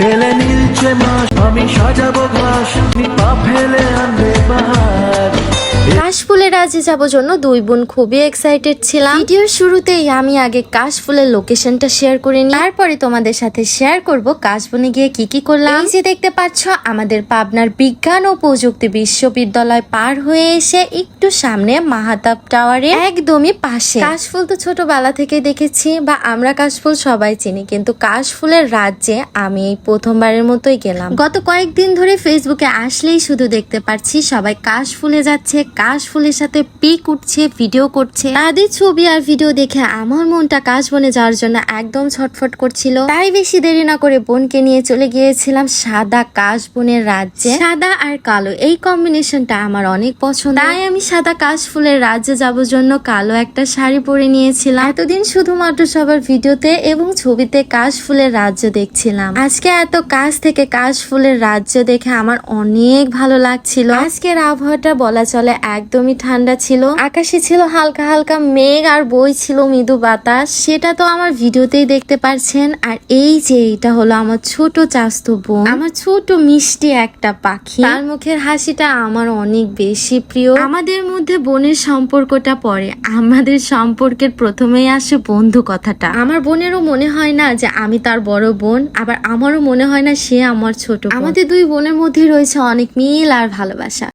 এলে নীলচে মাস আমি সাজাবো ঘাস পা ফেলে আনবে বাহার। কাশফুলের রাজ্যে যাবো জন্য দুই বোন খুবই এক্সাইটেড ছিলাম। ভিডিওর শুরুতেই আমি আগে কাশফুলের লোকেশনটা শেয়ার করে নিই, তারপরে তোমাদের সাথে শেয়ার করব কাশবনে গিয়ে কি কি করলাম। এই যে দেখতে পাচ্ছ আমাদের পাবনার বিজ্ঞান ও প্রযুক্তি বিশ্ববিদ্যালয় পার হয়ে এসে একটু সামনে মাহাতাব টাওয়ারে একদমই পাশে। কাশফুল তো ছোটবেলা থেকে দেখেছি বা আমরা কাশফুল সবাই চিনি, কিন্তু কাশফুলের রাজ্যে আমি এই প্রথমবারের মতোই গেলাম। গত কয়েকদিন ধরে ফেসবুকে আসলেই শুধু দেখতে পাচ্ছি সবাই কাশফুলে যাচ্ছে, কাশফুলের সাথে পিক উঠছে, ভিডিও করছে। তাদের ছবি আর ভিডিও দেখে আমার মনটা কাশবনে যাওয়ার জন্য একদম ছটফট করছিল। তাই বেশি দেরি না করে বোনকে নিয়ে চলে গিয়েছিলাম সাদা কাশবনের রাজ্যে। সাদা আর কালো এই কম্বিনেশনটা আমার অনেক পছন্দ, তাই আমি সাদা কাশফুলের রাজ্যে যাবার জন্য কালো একটা শাড়ি পরে নিয়েছিলাম। এতদিন শুধুমাত্র সবার ভিডিওতে এবং ছবিতে কাশফুলের রাজ্য দেখছিলাম, আজকে এত কাছ থেকে কাশফুলের রাজ্য দেখে আমার অনেক ভালো লাগছিল। আজকের আবহাওয়াটা বলা চলে একদমই ঠান্ডা ছিল, আকাশে ছিল হালকা হালকা মেঘ আর বইছিল মৃদু বাতাস, সেটা তো আমার ভিডিওতেই দেখতে পারছেন। আর এই যে এটা হলো আমার ছোট চাস্তু বোন, আমার ছোট মিষ্টি একটা পাখি, তার মুখের হাসিটা আমার অনেক বেশি প্রিয়। আমাদের মধ্যে বোনের সম্পর্কটা পরে, আমাদের সম্পর্কের প্রথমেই আসে বন্ধু কথাটা। আমার বোনেরও মনে হয় না যে আমি তার বড় বোন, আবার আমারও মনে হয় না সে আমার ছোট। আমাদের দুই বোনের মধ্যে রয়েছে অনেক মিল আর ভালোবাসা।